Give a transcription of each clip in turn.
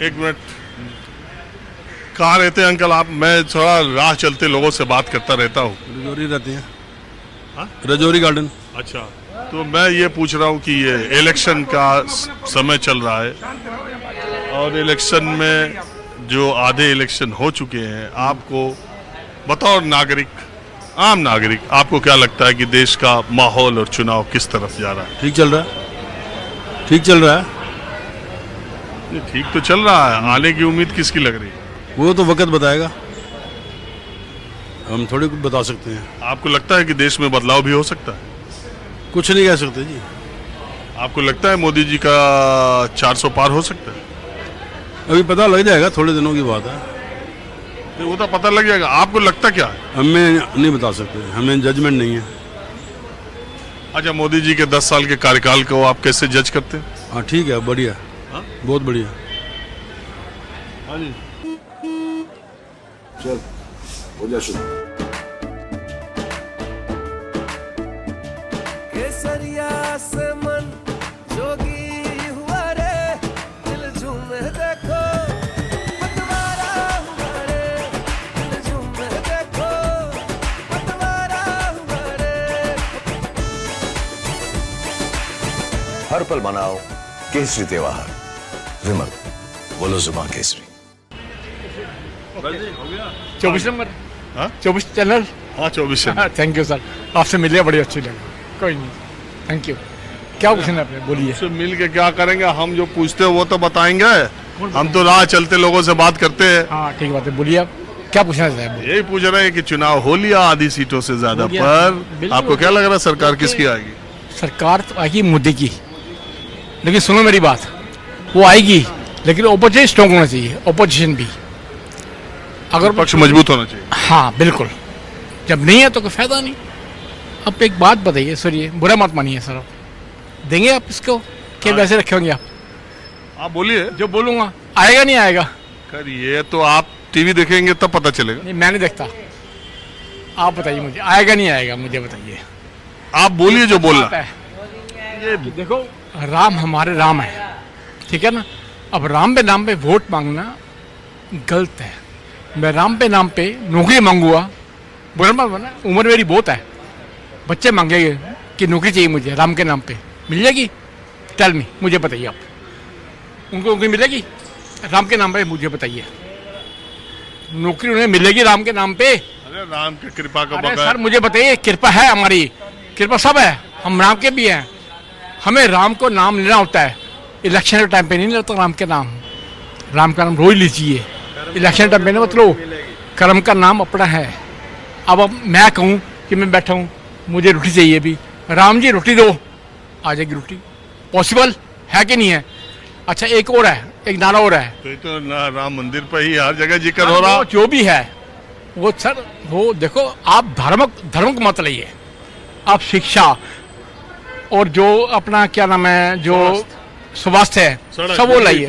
एक मिनट, कहाँ रहते हैं अंकल आप? मैं थोड़ा राह चलते लोगों से बात करता रहता हूँ। रजौरी रहते हैं। हाँ? रजौरी गार्डन। अच्छा, तो मैं ये पूछ रहा हूँ कि ये इलेक्शन का समय चल रहा है और इलेक्शन में जो आधे इलेक्शन हो चुके हैं, आपको बतौर नागरिक, आम नागरिक, आपको क्या लगता है कि देश का माहौल और चुनाव किस तरफ जा रहा है? ठीक चल रहा है, ठीक चल रहा है। ये ठीक तो चल रहा है, आने की उम्मीद किसकी लग रही है? वो तो वक्त बताएगा, हम थोड़ी कुछ बता सकते हैं। आपको लगता है कि देश में बदलाव भी हो सकता है? कुछ नहीं कह सकते जी। आपको लगता है मोदी जी का 400 पार हो सकता है? अभी पता लग जाएगा, थोड़े दिनों की बात है। वो तो पता लग जाएगा। आपको लगता क्या है? हमें नहीं बता सकते, हमें जजमेंट नहीं है। अच्छा, मोदी जी के 10 साल के कार्यकाल को आप कैसे जज करते हैं? हाँ ठीक है, बढ़िया। हाँ? बहुत बढ़िया। हाँ जी, चल हो जा शुरू। केसरिया से मन जोगी हुआ रे, दिल झूमे देखो पतवारा हुआ रे, दिल झूमे देखो पतवारा हुआ रे। हर पल मनाओ केसरी त्योहार। विमल, बोलो जुबान केसरी। 24 नंबर। हाँ? 24 चैनल। हाँ 24 से। थैंक यू सर, आपसे मिलिए, बड़ी अच्छी लगी। कोई नहीं, थैंक यू। क्या पूछना आपने, बोलिए। उससे मिल के क्या करेंगे? हम जो पूछते हैं वो तो बताएंगे, हम तो राह चलते लोगों से बात करते हैं। हाँ ठीक बात है, बोलिए आप क्या पूछना चाहते हैं। यही पूछ रहे हैं कि चुनाव हो लिया आधी सीटों से ज्यादा, हो गया। पर बिल्कुल आपको हो क्या गया। लग रहा है सरकार किसकी आएगी? सरकार तो आएगी मोदी की, लेकिन सुनो मेरी बात, वो आएगी लेकिन ओपोजिशन स्ट्रॉन्ग होना चाहिए, ओपोजिशन भी। अगर पक्ष मजबूत होना चाहिए। हाँ बिल्कुल, जब नहीं है तो कोई फायदा नहीं। अब एक बात बताइए, सुनिए, बुरा मत मानिए सर, आप देंगे आप इसको कि वैसे रखे होंगे आप? आप बोलिए। जो बोलूँगा आएगा नहीं आएगा? कर ये तो आप टीवी देखेंगे तब पता चलेगा। नहीं मैं नहीं देखता, आप बताइए मुझे, आएगा नहीं आएगा मुझे बताइए। आप बोलिए जो बोलना। बात है। ये देखो, राम हमारे राम है, ठीक है ना। अब राम पे नाम पे वोट मांगना गलत है। मैं राम पे नाम पे नौकरी मांगूंगा, बुरा मत मानना, उम्र मेरी बहुत है, बच्चे मांगेंगे कि नौकरी चाहिए मुझे राम के नाम पे, मिल जाएगी? टेल मी, मुझे बताइए आप, उनको नौकरी मिलेगी राम के नाम पे? मुझे बताइए, नौकरी उन्हें मिलेगी राम के नाम पे? अरे राम की कृपा का अरे बगैर। सर मुझे बताइए, कृपा है हमारी, कृपा सब है, हम राम के भी हैं। हमें राम को नाम लेना होता है, इलेक्शन के टाइम पे नहीं लेता राम के नाम। राम का नाम रोज लीजिए, इलेक्शन टाइम पे नहीं मतलब। कर्म का नाम अपना है। अब मैं कहूँ कि मैं बैठा हूँ, मुझे रोटी चाहिए भी, राम जी रोटी दो, आ जाएगी रोटी। पॉसिबल है कि नहीं है? अच्छा एक और है, एक नारा और है। तो ये तो ना राम मंदिर पर ही हर जगह जिक्र हो रहा। वो जो भी है वो सर, वो देखो, आप धर्म को मत लाइए, आप शिक्षा और जो अपना क्या नाम है, जो स्वास्थ्य है, सब वो लाइए।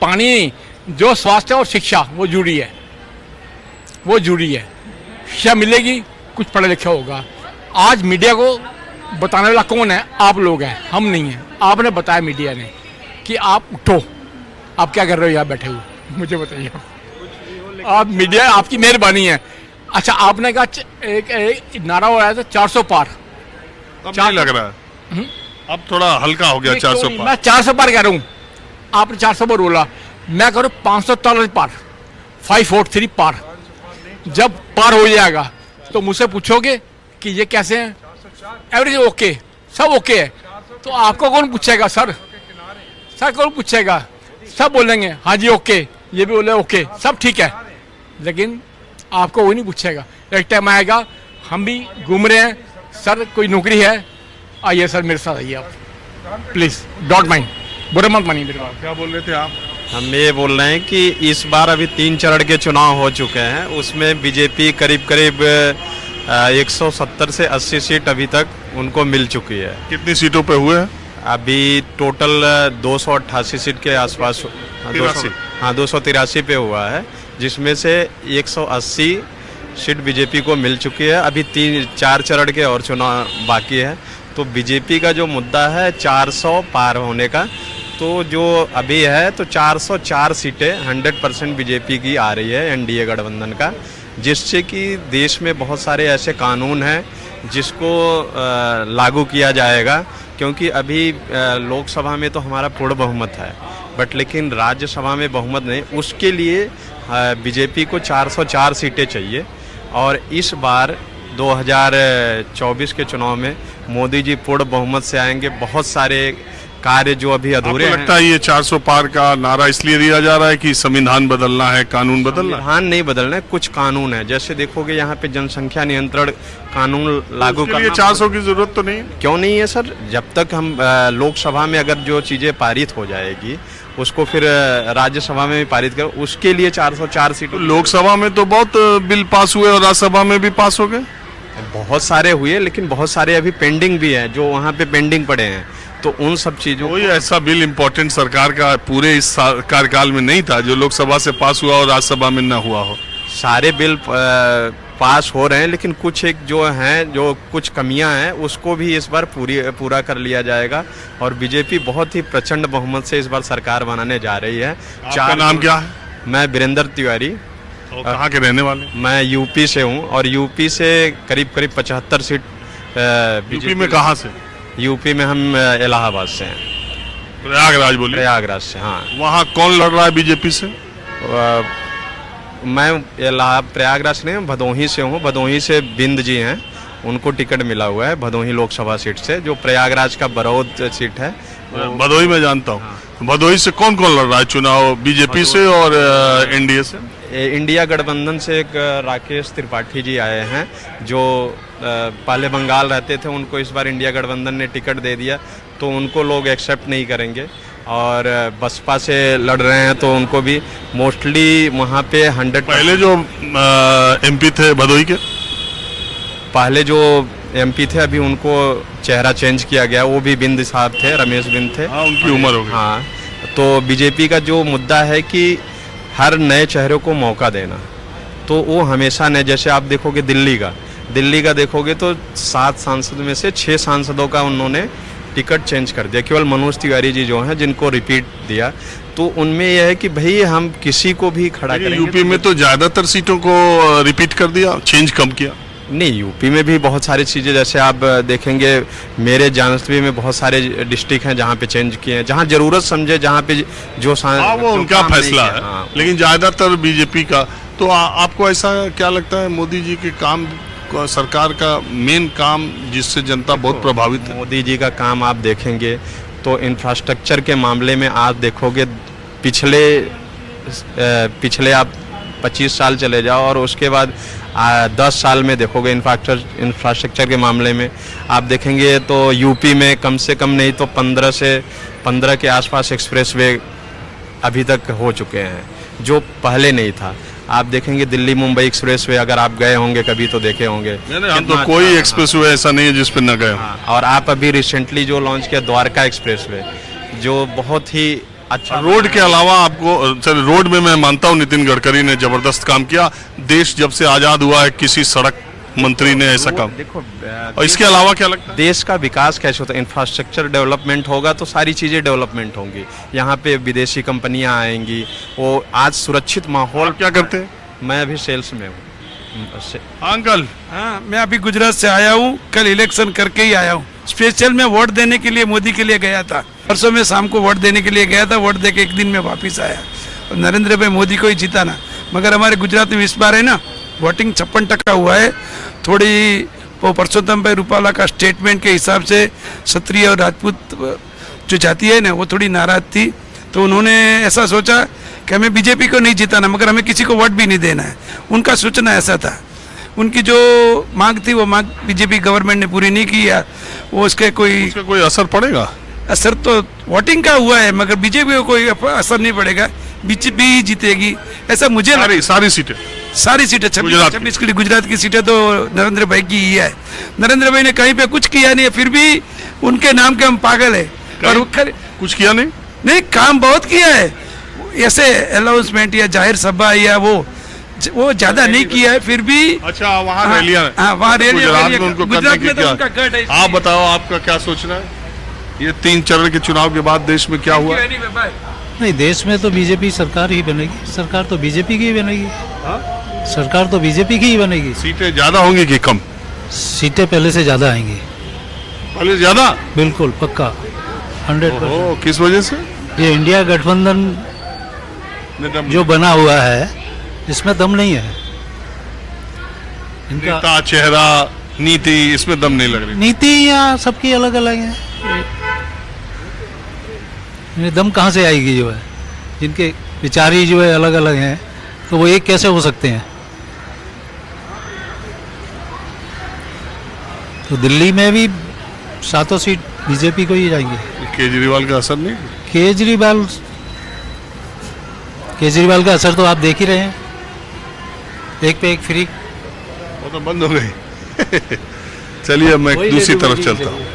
पानी जो स्वास्थ्य और शिक्षा वो जुड़ी है, वो जुड़ी है। शिक्षा मिलेगी, कुछ पढ़ा लिखा होगा। आज मीडिया को बताने वाला कौन है? आप लोग हैं, हम नहीं हैं। आपने बताया मीडिया ने कि आप उठो, आप क्या कर रहे हो यहाँ बैठे हुए, मुझे बताइए। आप मीडिया, आपकी मेहरबानी है। अच्छा आपने कहा एक नारा हो रहा था 400 पार, अब नहीं लग रहा है, अब थोड़ा हल्का हो गया 400 मैं पार। 400 पार कह रहा हूँ, आपने 400 पार बोला, मैं कह रहा हूँ 543 पार, 543 पार। जब पार हो जाएगा तो मुझसे पूछोगे कि ये कैसे हैं, एवरेज ओके, सब ओके है, तो आपको कौन पूछेगा सर? सर कौन पूछेगा? सब बोलेंगे हाँ जी ओके, ये भी बोले ओके, सब ठीक है, लेकिन आपको कोई नहीं पूछेगा। एक टाइम आएगा, हम भी घूम रहे हैं, सर कोई नौकरी है, आइए सर मेरे साथ आइए आप, प्लीज डोंट माइंड, बुरा मत मानिए मेरे बात। क्या बोल रहे थे आप? हम ये बोल रहे हैं कि इस बार अभी 3 चरण के चुनाव हो चुके हैं, उसमें बीजेपी करीब 170 से 80 सीट अभी तक उनको मिल चुकी है। कितनी सीटों पे हुए हैं? अभी टोटल 288 सीट के आसपास, 283 पे हुआ है, जिसमें से 180 सीट बीजेपी को मिल चुकी है। अभी 4 चरण के और चुनाव बाकी है, तो बीजेपी का जो मुद्दा है 400 पार होने का, तो तो जो अभी है तो 404 सीटें 100% बीजेपी की आ रही है एनडीए गठबंधन का, जिससे कि देश में बहुत सारे ऐसे कानून हैं जिसको लागू किया जाएगा, क्योंकि अभी लोकसभा में तो हमारा पूर्ण बहुमत है, बट लेकिन राज्यसभा में बहुमत नहीं। उसके लिए बीजेपी को 404 सीटें चाहिए और इस बार 2024 के चुनाव में मोदी जी पूर्ण बहुमत से आएंगे। बहुत सारे कार्य जो अभी अधूरे आपको हैं। लगता है ये 400 पार का नारा इसलिए दिया जा रहा है कि संविधान बदलना है, कानून बदलना है? संविधान नहीं बदलना है, कुछ कानून है। जैसे देखोगे यहाँ पे जनसंख्या नियंत्रण कानून लागू इसके लिए करना। 400 की जरूरत तो नहीं है? क्यों नहीं है सर? जब तक हम लोकसभा में अगर जो चीजें पारित हो जाएगी उसको फिर राज्यसभा में भी पारित करो, उसके लिए 404 सीट। तो लोकसभा में तो बहुत बिल पास हुए और राज्यसभा में भी पास हो गए। बहुत सारे हुए, लेकिन बहुत सारे अभी पेंडिंग भी है जो वहाँ पे पेंडिंग पड़े हैं। तो उन सब चीजों कोई ऐसा बिल इम्पोर्टेंट सरकार का पूरे इस कार्यकाल में नहीं था जो लोकसभा से पास हुआ और राज्यसभा में न हुआ हो? सारे बिल पास हो रहे हैं, लेकिन कुछ एक जो हैं, जो कुछ कमियां हैं, उसको भी इस बार पूरा कर लिया जाएगा और बीजेपी बहुत ही प्रचंड बहुमत से इस बार सरकार बनाने जा रही है। आपका नाम क्या है? मैं वीरेंद्र तिवारी, और कहाँ के रहने वाले? मैं यूपी से हूँ और यूपी से करीब 75 सीट यूपी में कहाँ से? यूपी में हम इलाहाबाद से हैं। प्रयागराज बोलिए। प्रयागराज से, हाँ। वहाँ कौन लड़ रहा है बीजेपी से? मैं प्रयागराज से नहीं, भदोही से हूँ। भदोही से बिंद जी हैं, उनको टिकट मिला हुआ है भदोही लोकसभा सीट से, जो प्रयागराज का बरौद सीट है। भदोही में जानता हूँ। भदोही से कौन कौन लड़ रहा है चुनाव, बीजेपी से और एनडीए से? इंडिया गठबंधन से एक राकेश त्रिपाठी जी आए हैं, जो पहले बंगाल रहते थे, उनको इस बार इंडिया गठबंधन ने टिकट दे दिया, तो उनको लोग एक्सेप्ट नहीं करेंगे। और बसपा से लड़ रहे हैं तो उनको भी मोस्टली वहाँ पे 100। पहले जो एमपी थे भदोही के, पहले जो एमपी थे अभी उनको चेहरा चेंज किया गया, वो भी बिंद साहब थे, रमेश बिंद थे। हाँ, उनकी उम्र हो गई। हाँ, तो बीजेपी का जो मुद्दा है कि हर नए चेहरे को मौका देना, तो वो हमेशा ने, जैसे आप देखोगे दिल्ली का देखोगे तो 7 सांसद में से 6 सांसदों का उन्होंने टिकट चेंज कर दिया। केवल मनोज तिवारी जी जो हैं जिनको रिपीट दिया, तो उनमें यह है कि भाई हम किसी को भी खड़ा करेंगे। यूपी में तो ज्यादातर सीटों को रिपीट कर दिया, चेंज कम किया। नहीं, यूपी में भी बहुत सारी चीज़ें, जैसे आप देखेंगे मेरे जानस्वी में बहुत सारे डिस्ट्रिक्ट हैं जहाँ पे चेंज किए हैं, जहाँ जरूरत समझे, जहाँ पे जो वो उनका फैसला है। हाँ, लेकिन ज्यादातर बीजेपी का। तो आपको ऐसा क्या लगता है मोदी जी के काम, सरकार का मेन काम जिससे जनता बहुत प्रभावित है? मोदी जी का काम आप देखेंगे तो इंफ्रास्ट्रक्चर के मामले में आप देखोगे पिछले आप 25 साल चले जाओ और उसके बाद 10 साल में देखोगे इंफ्रास्ट्रक्चर के मामले में आप देखेंगे तो यूपी में कम से कम नहीं तो 15 के आसपास एक्सप्रेसवे अभी तक हो चुके हैं, जो पहले नहीं था। आप देखेंगे दिल्ली मुंबई एक्सप्रेसवे, अगर आप गए होंगे कभी तो देखे होंगे। हम तो कोई एक्सप्रेसवे ऐसा नहीं है जिस पे न गए। और आप अभी रिसेंटली जो लॉन्च किया द्वारका एक्सप्रेसवे, जो बहुत ही अच्छा। रोड के अलावा आपको, चल रोड में मैं मानता हूँ नितिन गडकरी ने जबरदस्त काम किया। देश जब से आजाद हुआ है किसी सड़क मंत्री ने ऐसा काम। देखो, और इसके अलावा क्या लगता है देश का विकास कैसे होता है? इंफ्रास्ट्रक्चर डेवलपमेंट होगा तो सारी चीज़ें डेवलपमेंट होंगी। यहाँ पे विदेशी कंपनियाँ आएंगी, वो आज सुरक्षित माहौल। क्या करते हैं? मैं अभी सेल्स में हूँ। अंकल, हाँ, मैं अभी गुजरात से आया हूँ, कल इलेक्शन करके ही आया हूँ। स्पेशल मैं वोट देने के लिए मोदी के लिए गया था। परसों में शाम को वोट देने के लिए गया था, वोट दे के एक दिन में वापस आया। और नरेंद्र भाई मोदी को ही जीताना, मगर हमारे गुजरात में इस बार है ना वोटिंग 56% हुआ है। थोड़ी वो परसोत्तम भाई रूपाला का स्टेटमेंट के हिसाब से क्षत्रिय और राजपूत जो जाति है ना वो थोड़ी नाराज थी, तो उन्होंने ऐसा सोचा कि हमें बीजेपी को नहीं जिताना, मगर हमें किसी को वोट भी नहीं देना है। उनका सोचना ऐसा था। उनकी जो मांग थी वो मांग बीजेपी गवर्नमेंट ने पूरी नहीं की, या वो उसके कोई असर पड़ेगा? असर तो वोटिंग का हुआ है, मगर बीजेपी को कोई असर नहीं पड़ेगा, बीजेपी ही जीतेगी ऐसा मुझे सारी सीटें 26 की गुजरात की सीटें तो नरेंद्र भाई की ही है। नरेंद्र भाई ने कहीं पे कुछ किया नहीं है, फिर भी उनके नाम के हम पागल है। और कुछ किया नहीं, काम बहुत किया है। ऐसे अनाउंसमेंट या जाहिर सभा या वो ज्यादा नहीं किया है, फिर भी। अच्छा, वहाँ रैलियां, वहाँ रैलियां गुजरात में तो उनका गढ़ है। आप बताओ, आपका क्या सोचना है? ये 3 चरण के चुनाव के बाद देश में क्या हुआ? नहीं, देश में तो बीजेपी सरकार ही बनेगी। सरकार तो बीजेपी की ही बनेगी। सरकार तो बीजेपी की ही बनेगी। सीटें ज्यादा होंगी कि कम? सीटें पहले से ज्यादा आएंगी। पहले ज्यादा? बिल्कुल पक्का 100%। ओ, किस वजह से? ये इंडिया गठबंधन जो बना हुआ है इसमें दम नहीं है इनका। नेता, चेहरा, नीति, इसमें दम नहीं लग रही। नीतियाँ सबकी अलग अलग हैं। इन्हें दम कहाँ से आएगी जो है? जिनके विचार ही जो है अलग अलग हैं तो वो एक कैसे हो सकते हैं? तो दिल्ली में भी 7 सीट बीजेपी को ही जाएंगे। केजरीवाल का असर नहीं? केजरीवाल का असर तो आप देख ही रहे हैं। एक पे एक फ्री। वो तो बंद हो गई। चलिए अब मैं वही दूसरी ले लो, तरफ वही चलता ले हूँ। लो।